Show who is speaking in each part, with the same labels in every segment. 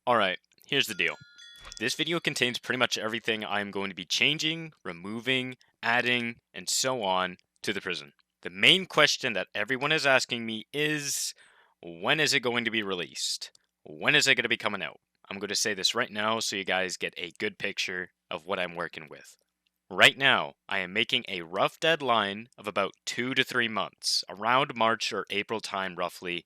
Speaker 1: Alright, here's the deal. This video contains pretty much everything I'm going to be changing, removing, adding, and so on to the prison. The main question that everyone is asking me is, when is it going to be released? When is it going to be coming out? I'm going to say this right now so you guys get a good picture of what I'm working with. Right now, I am making a rough deadline of about 2 to 3 months, around March or April time roughly,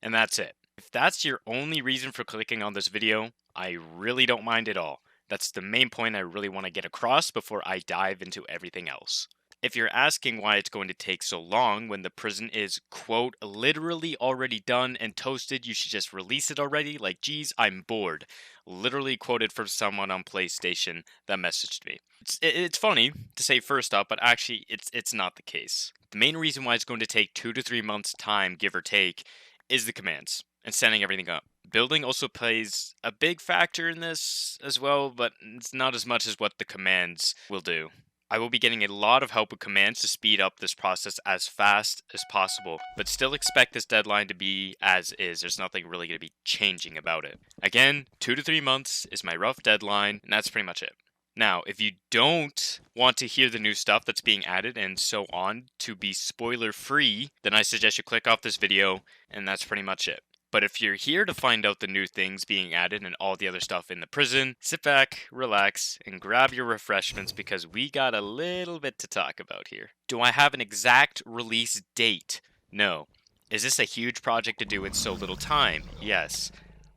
Speaker 1: and that's it. If that's your only reason for clicking on this video, I really don't mind at all. That's the main point I really want to get across before I dive into everything else. If you're asking why it's going to take so long when the prison is, quote, literally already done and toasted, you should just release it already, like, geez, I'm bored. Literally quoted from someone on PlayStation that messaged me. It's funny to say first off, but actually it's not the case. The main reason why it's going to take 2 to 3 months time, give or take, is the commands and setting everything up. Building also plays a big factor in this as well, but it's not as much as what the commands will do. I will be getting a lot of help with commands to speed up this process as fast as possible, but still expect this deadline to be as is. There's nothing really going to be changing about it. Again, 2 to 3 months is my rough deadline, and that's pretty much it. Now, if you don't want to hear the new stuff that's being added and so on to be spoiler free, then I suggest you click off this video, and that's pretty much it. But if you're here to find out the new things being added and all the other stuff in the prison, sit back, relax, and grab your refreshments because we got a little bit to talk about here. Do I have an exact release date? No. Is this a huge project to do in so little time? Yes.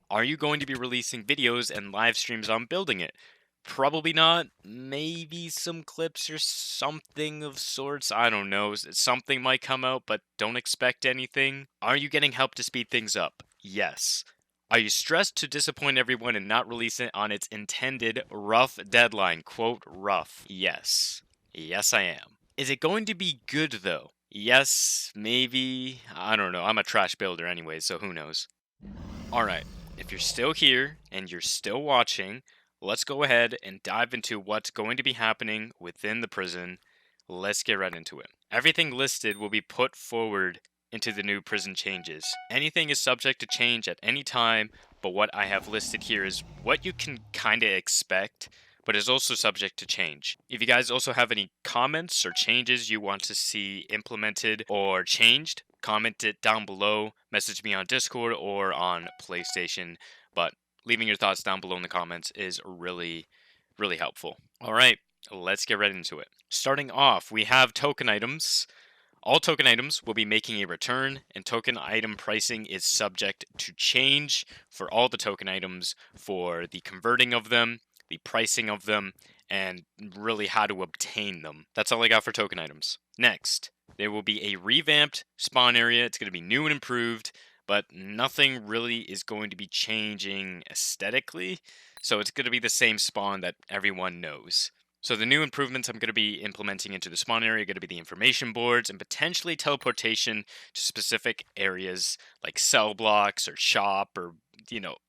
Speaker 1: Are you going to be releasing videos and live streams on building it? Probably not. Maybe some clips or something of sorts. I don't know. Something might come out, but don't expect anything. Are you getting help to speed things up? Yes. Are you stressed to disappoint everyone and not release it on its intended rough deadline? Quote, rough. Yes. Yes, I am. Is it going to be good, though? Yes, maybe. I don't know. I'm a trash builder anyway, so who knows? Alright, if you're still here and you're still watching, let's go ahead and dive into what's going to be happening within the prison. Let's get right into it. Everything listed will be put forward into the new prison changes. Anything is subject to change at any time, but what I have listed here is what you can kind of expect, but is also subject to change. If you guys also have any comments or changes you want to see implemented or changed, comment it down below, message me on Discord or on PlayStation, but leaving your thoughts down below in the comments is really, really helpful. All right, let's get right into it. Starting off, we have token items. All token items will be making a return, and token item pricing is subject to change for all the token items for the converting of them, the pricing of them, and really how to obtain them. That's all I got for token items. Next, there will be a revamped spawn area. It's going to be new and improved, but nothing really is going to be changing aesthetically. So it's going to be the same spawn that everyone knows. So the new improvements I'm going to be implementing into the spawn area are going to be the information boards and potentially teleportation to specific areas like cell blocks or shop or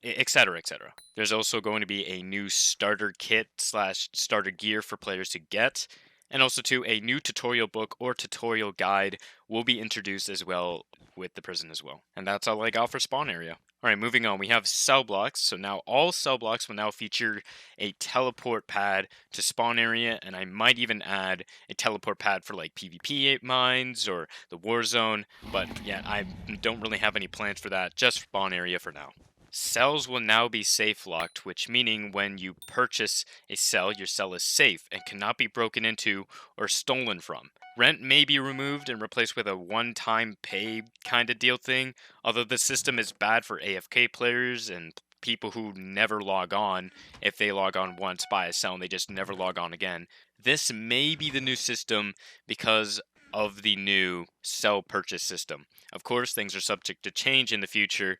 Speaker 1: etc., etc. There's also going to be a new starter kit slash starter gear for players to get. And also too, a new tutorial book or tutorial guide will be introduced as well with the prison as well. And that's all I got for spawn area. Alright, moving on, we have cell blocks. So now all cell blocks will now feature a teleport pad to spawn area, and I might even add a teleport pad for like PvP mines or the war zone. But yeah, I don't really have any plans for that, just spawn area for now. Cells will now be safe locked, which meaning when you purchase a cell, your cell is safe and cannot be broken into or stolen from. Rent may be removed and replaced with a one-time pay kind of deal thing, although the system is bad for AFK players and people who never log on. If they log on once, buy a cell, and they just never log on again. This may be the new system because of the new cell purchase system. Of course, things are subject to change in the future.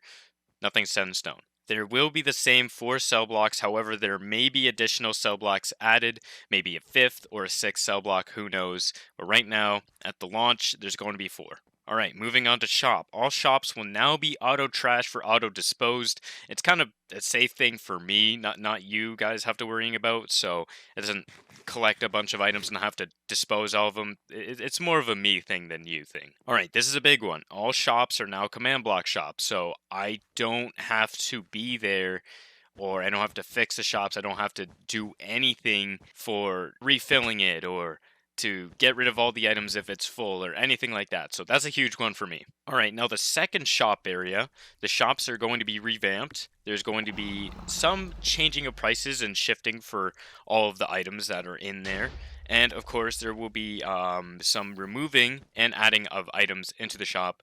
Speaker 1: Nothing's set in stone. There will be the same 4 cell blocks, however, there may be additional cell blocks added, maybe a 5th or a 6th cell block, who knows. But right now, at the launch, there's going to be 4. Alright, moving on to shop. All shops will now be auto-trash for auto-disposed. It's kind of a safe thing for me, not you guys have to worrying about, so it doesn't collect a bunch of items and have to dispose all of them. It's more of a me thing than you thing. Alright, this is a big one. All shops are now command block shops, so I don't have to be there or I don't have to fix the shops. I don't have to do anything for refilling it or to get rid of all the items if it's full or anything like that. So that's a huge one for me. All right, now the second shop area, the shops are going to be revamped. There's going to be some changing of prices and shifting for all of the items that are in there. And of course, there will be some removing and adding of items into the shop.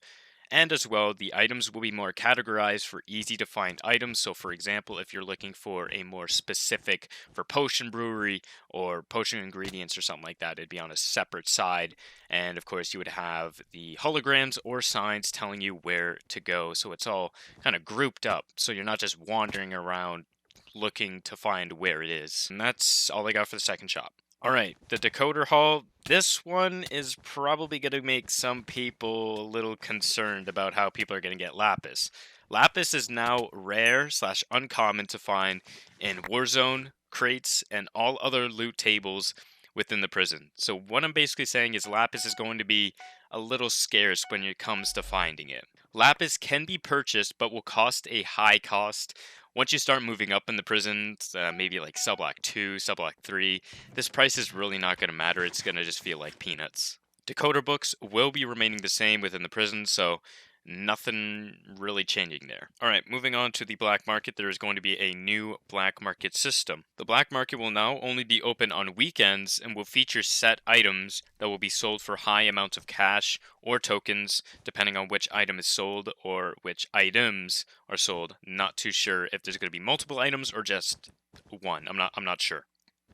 Speaker 1: And as well, the items will be more categorized for easy to find items. So, for example, if you're looking for a more specific for potion brewery or potion ingredients or something like that, it'd be on a separate side. And of course, you would have the holograms or signs telling you where to go. So it's all kind of grouped up. So you're not just wandering around looking to find where it is. And that's all I got for the second shop. All right, the Decoder Hall. This one is probably going to make some people a little concerned about how people are going to get Lapis. Lapis is now rare / uncommon to find in Warzone, crates, and all other loot tables within the prison. So what I'm basically saying is Lapis is going to be a little scarce when it comes to finding it. Lapis can be purchased, but will cost a high cost. Once you start moving up in the prisons, maybe like cell block 2, cell block 3, this price is really not going to matter. It's going to just feel like peanuts. Decoder books will be remaining the same within the prison, so nothing really changing there. Alright, moving on to the black market, there is going to be a new black market system. The black market will now only be open on weekends and will feature set items that will be sold for high amounts of cash or tokens, depending on which item is sold or which items are sold. Not too sure if there's going to be multiple items or just one. I'm not sure.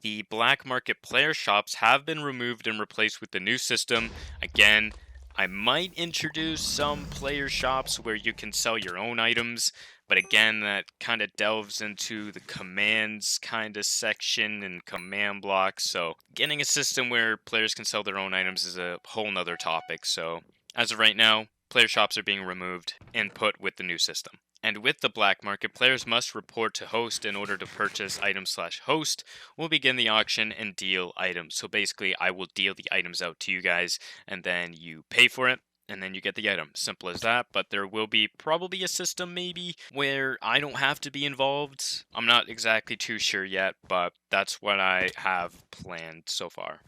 Speaker 1: The black market player shops have been removed and replaced with the new system. Again, I might introduce some player shops where you can sell your own items, but again, that kind of delves into the commands kind of section and command blocks. So getting a system where players can sell their own items is a whole nother topic. So as of right now, player shops are being removed and put with the new system. And with the black market, players must report to host in order to purchase items / host will begin the auction and deal items. So basically, I will deal the items out to you guys, and then you pay for it, and then you get the item. Simple as that. But there will be probably a system maybe where I don't have to be involved. I'm not exactly too sure yet, but that's what I have planned so far.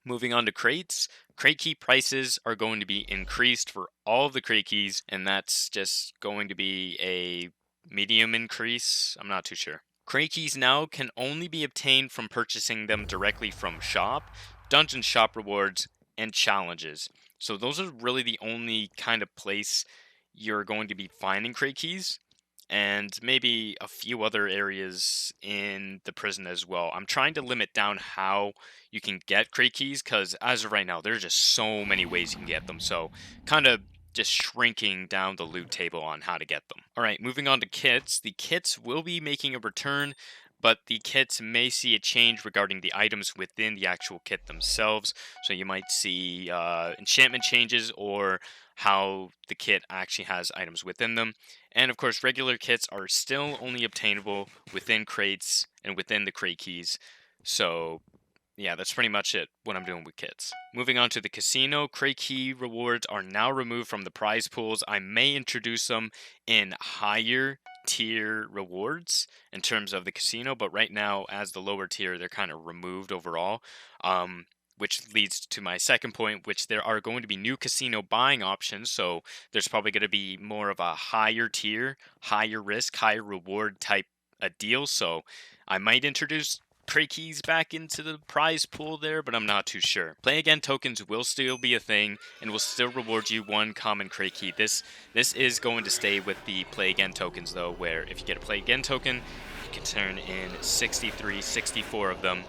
Speaker 1: Moving on to crates. Crate key prices are going to be increased for all of the crate keys, and that's just going to be a medium increase. I'm not too sure. Crate keys now can only be obtained from purchasing them directly from shop, dungeon shop rewards, and challenges. So those are really the only kind of place you're going to be finding crate keys, and maybe a few other areas in the prison as well. I'm trying to limit down how you can get crate keys because as of right now, there's just so many ways you can get them. So kind of just shrinking down the loot table on how to get them. All right, moving on to kits. The kits will be making a return, but the kits may see a change regarding the items within the actual kit themselves. So you might see enchantment changes or how the kit actually has items within them. And of course, regular kits are still only obtainable within crates and within the crate keys. So yeah, that's pretty much it, what I'm doing with kits. Moving on to the casino, crate key rewards are now removed from the prize pools. I may introduce them in higher tier rewards in terms of the casino, but right now, as the lower tier, they're kind of removed overall. Which leads to my second point, which there are going to be new casino buying options. So there's probably going to be more of a higher tier, higher risk, higher reward type a deal. So I might introduce crate keys back into the prize pool there, but I'm not too sure. Play again tokens will still be a thing and will still reward you one common crate key. This is going to stay with the play again tokens though, where if you get a play again token, you can turn in 63, 64 of them,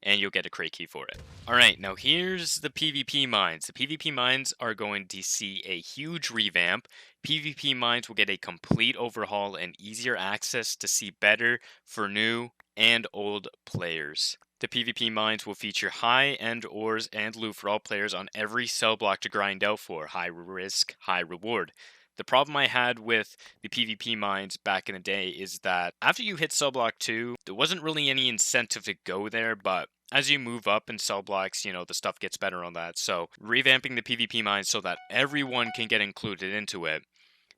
Speaker 1: and you'll get a crate key for it. Alright, now here's the PvP mines. The PvP mines are going to see a huge revamp. PvP mines will get a complete overhaul and easier access to see better for new and old players. The PvP mines will feature high-end ores and loot for all players on every cell block to grind out for. High risk, high reward. The problem I had with the PvP mines back in the day is that after you hit cell block 2, there wasn't really any incentive to go there, but as you move up in cell blocks, the stuff gets better on that. So revamping the PvP mines so that everyone can get included into it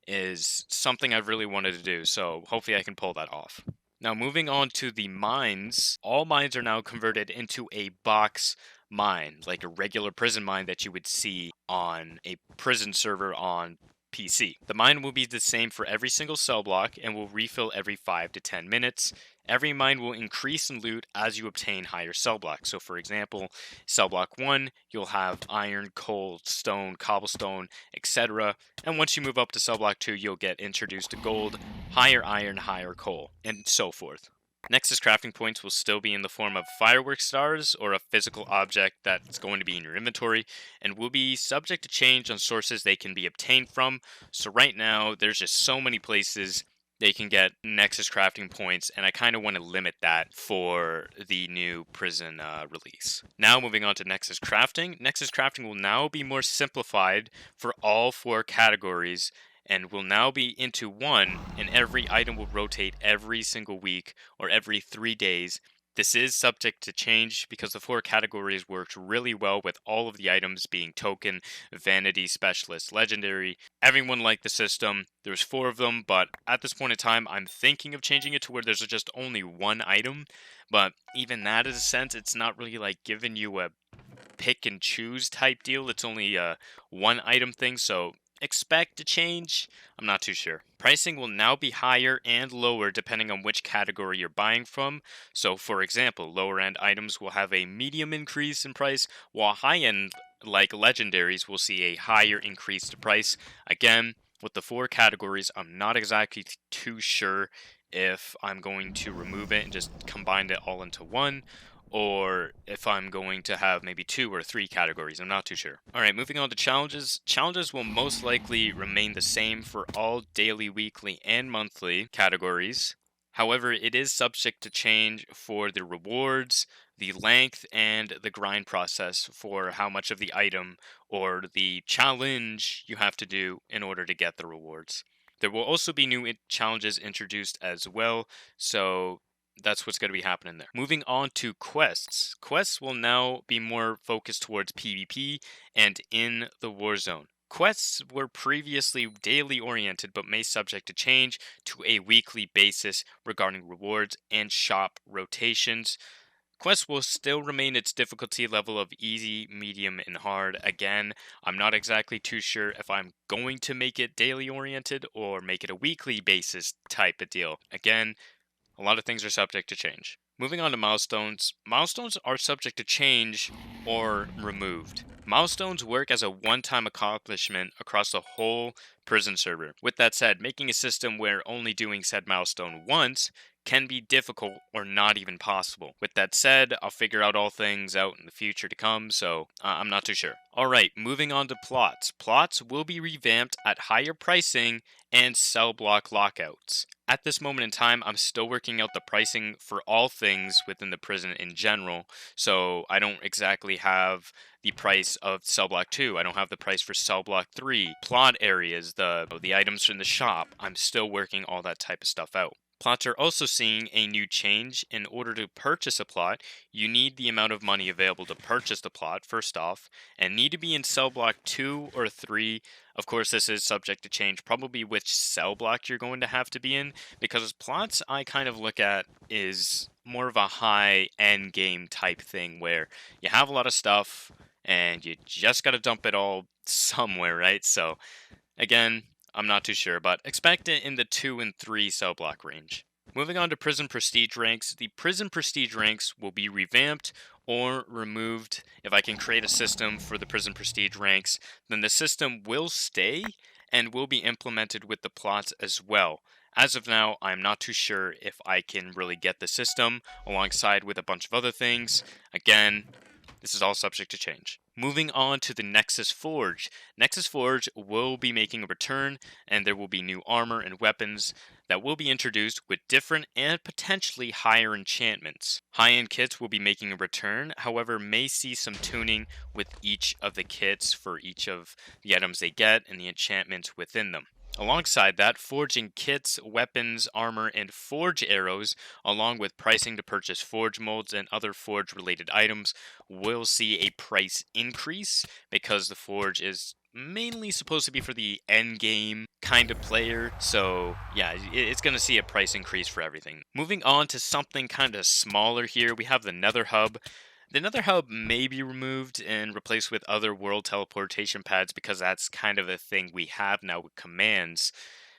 Speaker 1: is something I've really wanted to do, so hopefully I can pull that off. Now, moving on to the mines, all mines are now converted into a box mine, like a regular prison mine that you would see on a prison server on PC. The mine will be the same for every single cell block and will refill every 5 to 10 minutes. Every mine will increase in loot as you obtain higher cell blocks. So, for example, cell block 1, you'll have iron, coal, stone, cobblestone, etc. And once you move up to cell block 2, you'll get introduced to gold, higher iron, higher coal, and so forth. Nexus crafting points will still be in the form of fireworks stars or a physical object that's going to be in your inventory and will be subject to change on sources they can be obtained from. So right now, there's just so many places they can get Nexus crafting points, and I kind of want to limit that for the new prison release. Now moving on to Nexus crafting. Nexus crafting will now be more simplified for all 4 categories and will now be into one, and every item will rotate every single week or every 3 days. This is subject to change because the 4 categories worked really well with all of the items being token, vanity, specialist, legendary. Everyone liked the system. There's 4 of them, but at this point in time, I'm thinking of changing it to where there's just only one item. But even that, in a sense, it's not really like giving you a pick and choose type deal. It's only a one item thing, so expect a change. I'm not too sure. Pricing will now be higher and lower depending on which category you're buying from. So, for example, lower end items will have a medium increase in price, while high end, like legendaries, will see a higher increase to price. Again, with the 4 categories, I'm not exactly too sure if I'm going to remove it and just combine it all into one, or if I'm going to have maybe 2 or 3 categories. I'm not too sure. Alright, moving on to challenges. Challenges will most likely remain the same for all daily, weekly, and monthly categories. However, it is subject to change for the rewards, the length, and the grind process for how much of the item or the challenge you have to do in order to get the rewards. There will also be new challenges introduced as well, so that's what's going to be happening there. Moving on to quests. Quests will now be more focused towards PvP and in the war zone. Quests were previously daily oriented but may subject to change to a weekly basis regarding rewards and shop rotations. Quests will still remain its difficulty level of easy, medium, and hard. Again, I'm not exactly too sure if I'm going to make it daily oriented or make it a weekly basis type of deal. Again, a lot of things are subject to change. Moving on to milestones. Milestones are subject to change or removed. Milestones work as a one-time accomplishment across the whole prison server. With that said, making a system where only doing said milestone once can be difficult or not even possible. With that said, I'll figure out all things out in the future to come, so I'm not too sure. Alright, moving on to plots. Plots will be revamped at higher pricing and cell block lockouts. At this moment in time, I'm still working out the pricing for all things within the prison in general, so I don't exactly have the price of cell block 2. I don't have the price for cell block 3. Plot areas, the items in the shop. I'm still working all that type of stuff out. Plots are also seeing a new change. In order to purchase a plot, you need the amount of money available to purchase the plot, first off, and need to be in cell block 2 or 3. Of course, this is subject to change, probably which cell block you're going to have to be in, because plots I kind of look at is more of a high end game type thing where you have a lot of stuff and you just got to dump it all somewhere, right? So, again, I'm not too sure, but expect it in the 2 and 3 cell block range. Moving on to prison prestige ranks, the prison prestige ranks will be revamped or removed. If I can create a system for the prison prestige ranks, then the system will stay and will be implemented with the plots as well. As of now, I'm not too sure if I can really get the system alongside with a bunch of other things. Again, this is all subject to change. Moving on to the Nexus Forge. Nexus Forge will be making a return, and there will be new armor and weapons that will be introduced with different and potentially higher enchantments. High-end kits will be making a return, however may see some tuning with each of the kits for each of the items they get and the enchantments within them. Alongside that, forging kits, weapons, armor, and forge arrows, along with pricing to purchase forge molds and other forge related items, will see a price increase because the forge is mainly supposed to be for the end game kind of player. So, yeah, it's going to see a price increase for everything. Moving on to something kind of smaller here, we have the Nether Hub. The Nether Hub may be removed and replaced with other world teleportation pads because that's kind of a thing we have now with commands.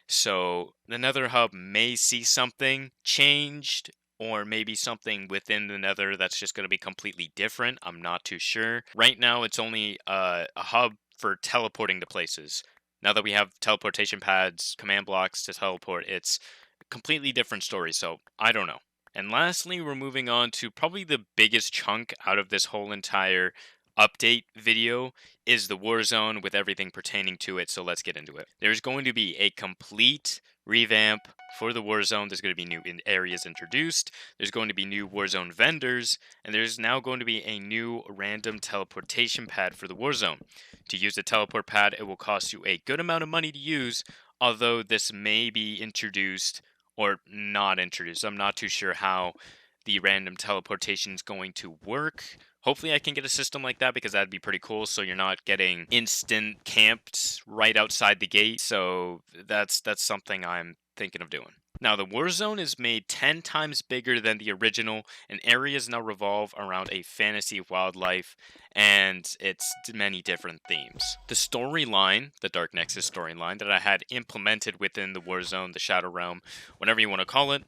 Speaker 1: So the Nether Hub may see something changed, or maybe something within the Nether that's just going to be completely different. I'm not too sure. Right now, it's only a hub for teleporting to places. Now that we have teleportation pads, command blocks to teleport, it's a completely different story. So I don't know. And lastly, we're moving on to probably the biggest chunk out of this whole entire update video is the Warzone with everything pertaining to it, so let's get into it. There's going to be a complete revamp for the Warzone. There's going to be new areas introduced, there's going to be new Warzone vendors, and there's now going to be a new random teleportation pad for the Warzone. To use the teleport pad, it will cost you a good amount of money to use, although this may be introduced or not introduced. I'm not too sure how the random teleportation is going to work. Hopefully I can get a system like that because that'd be pretty cool, so you're not getting instant camped right outside the gate. So that's something I'm thinking of doing. Now, the Warzone is made 10 times bigger than the original, and areas now revolve around a fantasy wildlife and its many different themes. The storyline, the DarkNexus storyline that I had implemented within the Warzone, the Shadow Realm, whatever you want to call it,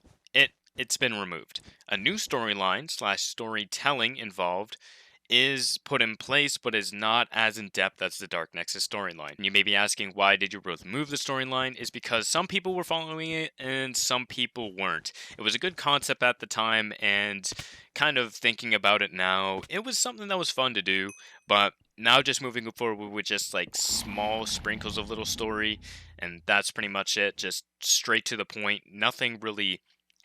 Speaker 1: it's been removed. A new storyline / storytelling involved is put in place, but is not as in depth as the DarkNexus storyline. You may be asking, why did you remove the storyline? Is because some people were following it and some people weren't. It was a good concept at the time, and kind of thinking about it now, it was something that was fun to do, but now just moving forward with just like small sprinkles of little story, and that's pretty much it. Just straight to the point, nothing really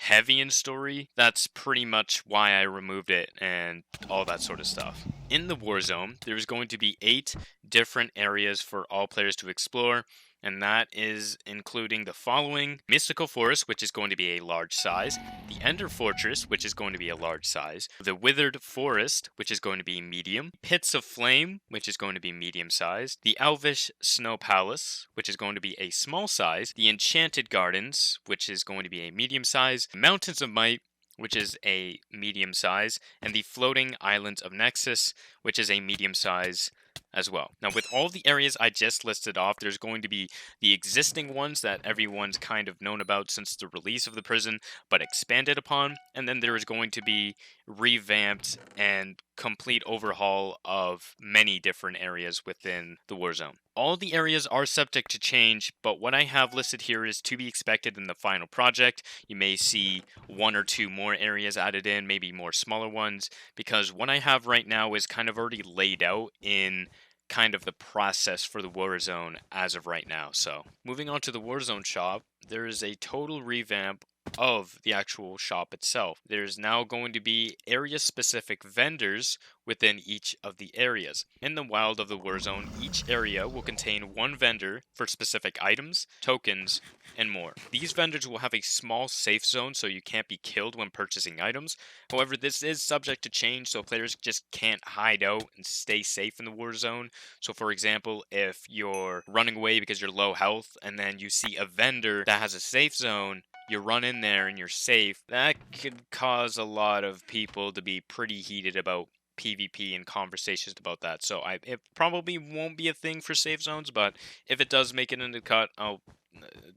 Speaker 1: heavy in story. That's pretty much why I removed it and all that sort of stuff. In the Warzone, there's going to be 8 different areas for all players to explore, and that is including the following: Mystical Forest, which is going to be a large size, the Ender Fortress, which is going to be a large size, the Withered Forest, which is going to be medium, Pits of Flame, which is going to be medium sized, the Elvish Snow Palace, which is going to be a small size, the Enchanted Gardens, which is going to be a medium size, Mountains of Might, which is a medium size, and the Floating Islands of Nexus, which is a medium size as well. Now, with all the areas I just listed off, there's going to be the existing ones that everyone's kind of known about since the release of the prison, but expanded upon, and then there is going to be revamped and complete overhaul of many different areas within the Warzone. All the areas are subject to change, but what I have listed here is to be expected in the final project. You may see 1 or 2 more areas added in, maybe more smaller ones, because what I have right now is kind of already laid out in kind of the process for the Warzone as of right now. So, moving on to the Warzone shop, there is a total revamp of the actual shop itself. There's now going to be area specific vendors within each of the areas. In the wild of the Warzone, each area will contain one vendor for specific items, tokens, and more. These vendors will have a small safe zone so you can't be killed when purchasing items. However, this is subject to change, so players just can't hide out and stay safe in the Warzone. So for example, if you're running away because you're low health and then you see a vendor that has a safe zone, you run in there and you're safe, that could cause a lot of people to be pretty heated about PvP and conversations about that. So it probably won't be a thing for safe zones, but if it does make it into the cut,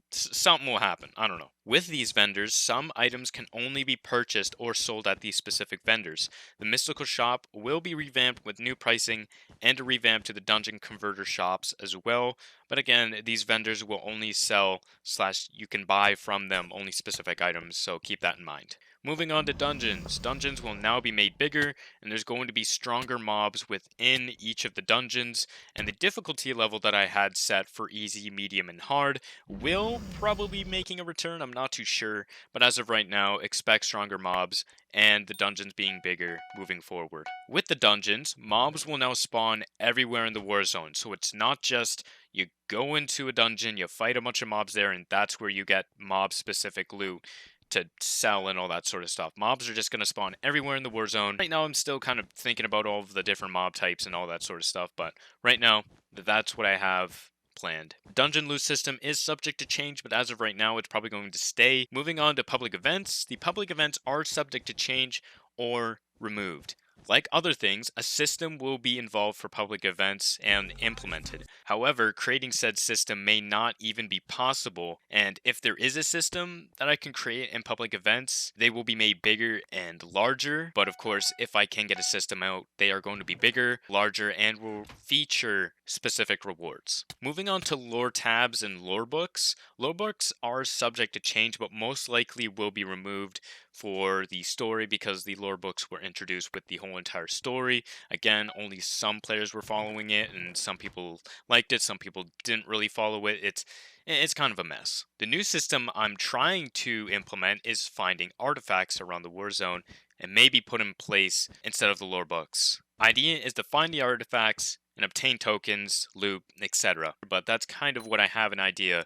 Speaker 1: something will happen. I don't know. With these vendors, some items can only be purchased or sold at these specific vendors. The Mystical Shop will be revamped with new pricing and a revamp to the Dungeon Converter shops as well. But again, these vendors will only sell / you can buy from them only specific items, so keep that in mind. Moving on to dungeons. Dungeons will now be made bigger, and there's going to be stronger mobs within each of the dungeons, and the difficulty level that I had set for easy, medium, and hard will probably be making a return. I'm not too sure, but as of right now, expect stronger mobs and the dungeons being bigger moving forward. With the dungeons, mobs will now spawn everywhere in the war zone, so it's not just you go into a dungeon, you fight a bunch of mobs there, and that's where you get mob-specific loot to sell and all that sort of stuff. Mobs are just going to spawn everywhere in the war zone. Right now, I'm still kind of thinking about all of the different mob types and all that sort of stuff, but right now, that's what I have planned. Dungeon loot system is subject to change, but as of right now, it's probably going to stay. Moving on to public events. The public events are subject to change or removed. Like other things, a system will be involved for public events and implemented. However, creating said system may not even be possible, and if there is a system that I can create in public events, they will be made bigger and larger. But of course, if I can get a system out, they are going to be bigger, larger, and will feature specific rewards. Moving on to lore tabs and lore books. Lore books are subject to change, but most likely will be removed for the story because the lore books were introduced with the whole entire story. Again, only some players were following it, and some people liked it, some people didn't really follow it. It's kind of a mess. The new system I'm trying to implement is finding artifacts around the war zone and maybe put in place instead of the lore books. Idea is to find the artifacts and obtain tokens, loot, etc. But that's kind of what I have an idea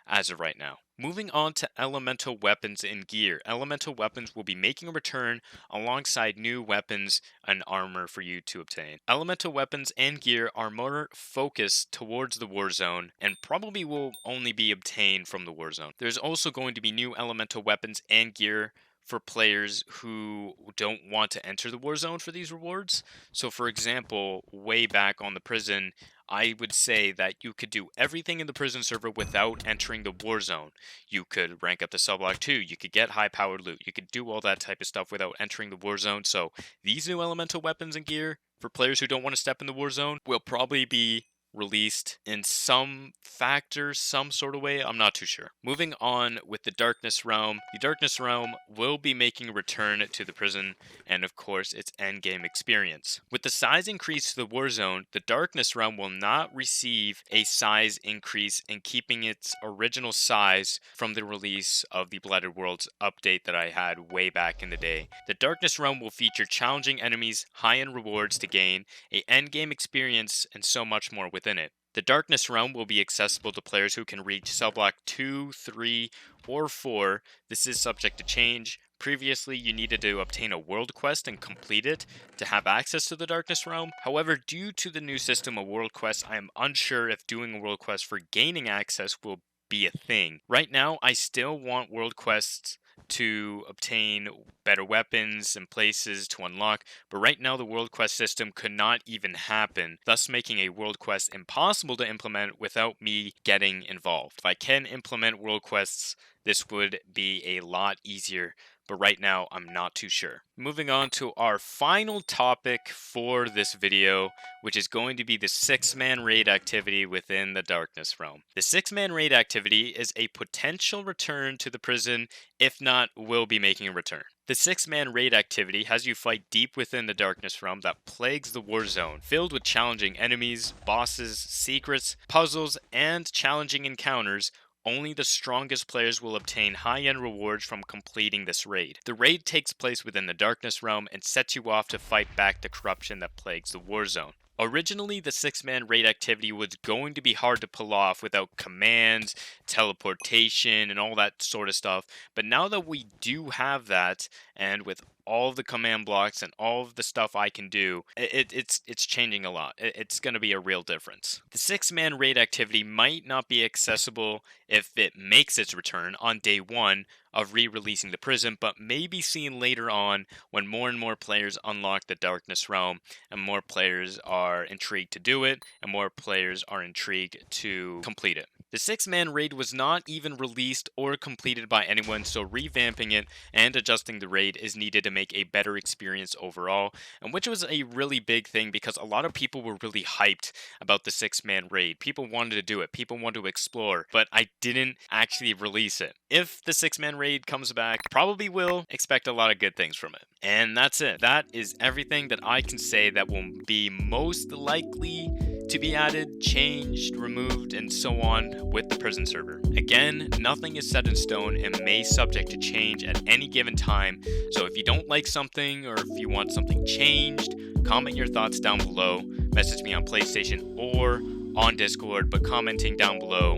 Speaker 1: as of right now. Moving on to elemental weapons and gear. Elemental weapons will be making a return alongside new weapons and armor for you to obtain. Elemental weapons and gear are more focused towards the war zone and probably will only be obtained from the war zone. There's also going to be new elemental weapons and gear for players who don't want to enter the war zone for these rewards. So for example, way back on the prison, I would say that you could do everything in the prison server without entering the war zone. You could rank up to subblock 2, you could get high powered loot, you could do all that type of stuff without entering the war zone. So these new elemental weapons and gear for players who don't want to step in the war zone will probably be released in some factor, some sort of way. I'm not too sure. Moving on with the Darkness Realm. The Darkness Realm will be making a return to the prison and of course its endgame experience. With the size increase to the war zone, the Darkness Realm will not receive a size increase in keeping its original size from the release of the Blighted Worlds update that I had way back in the day. The Darkness Realm will feature challenging enemies, high-end rewards to gain, a endgame experience, and so much more within it. The Darkness Realm will be accessible to players who can reach subblock 2, 3, or 4. This is subject to change. Previously, you needed to obtain a world quest and complete it to have access to the Darkness Realm. However, due to the new system of world quests, I am unsure if doing a world quest for gaining access will be a thing. Right now, I still want world quests to obtain better weapons and places to unlock, but right now the world quest system could not even happen, thus making a world quest impossible to implement without me getting involved. If I can implement world quests, this would be a lot easier, but right now I'm not too sure. Moving on to our final topic for this video, which is going to be the 6-man raid activity within the Darkness Realm. The 6-man raid activity is a potential return to the prison, if not, will be making a return. The 6-man raid activity has you fight deep within the Darkness Realm that plagues the war zone, filled with challenging enemies, bosses, secrets, puzzles, and challenging encounters. Only the strongest players will obtain high-end rewards from completing this raid. The raid takes place within the Darkness Realm and sets you off to fight back the corruption that plagues the war zone. Originally, the 6-man raid activity was going to be hard to pull off without commands, teleportation, and all that sort of stuff, but now that we do have that, and with all of the command blocks and all of the stuff I can do, it's changing a lot. It's going to be a real difference. The 6-man raid activity might not be accessible if it makes its return on day 1 of re-releasing the prison, but may be seen later on when more and more players unlock the Darkness Realm and more players are intrigued to do it and more players are intrigued to complete it. The 6-man raid was not even released or completed by anyone, so revamping it and adjusting the raid is needed to make a better experience overall, and which was a really big thing because a lot of people were really hyped about the 6-man raid. People wanted to do it, people wanted to explore, but I didn't actually release it. If the 6-man raid comes back, probably will expect a lot of good things from it. And that's it. That is everything that I can say that will be most likely to be added, changed, removed, and so on with the prison server. Again, nothing is set in stone and may subject to change at any given time, so if you don't like something or if you want something changed, comment your thoughts down below, message me on PlayStation or on Discord, but commenting down below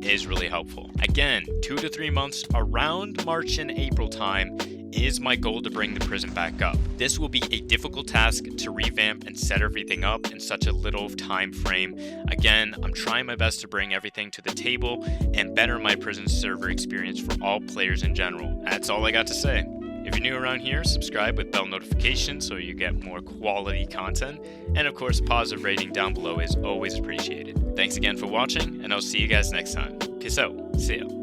Speaker 1: is really helpful. Again, 2 to 3 months, around March and April time, is my goal to bring the prison back up. This will be a difficult task to revamp and set everything up in such a little time frame. Again, I'm trying my best to bring everything to the table and better my prison server experience for all players in general. That's all I got to say. If you're new around here, subscribe with bell notifications so you get more quality content. And of course, a positive rating down below is always appreciated. Thanks again for watching, and I'll see you guys next time. Peace out. See ya.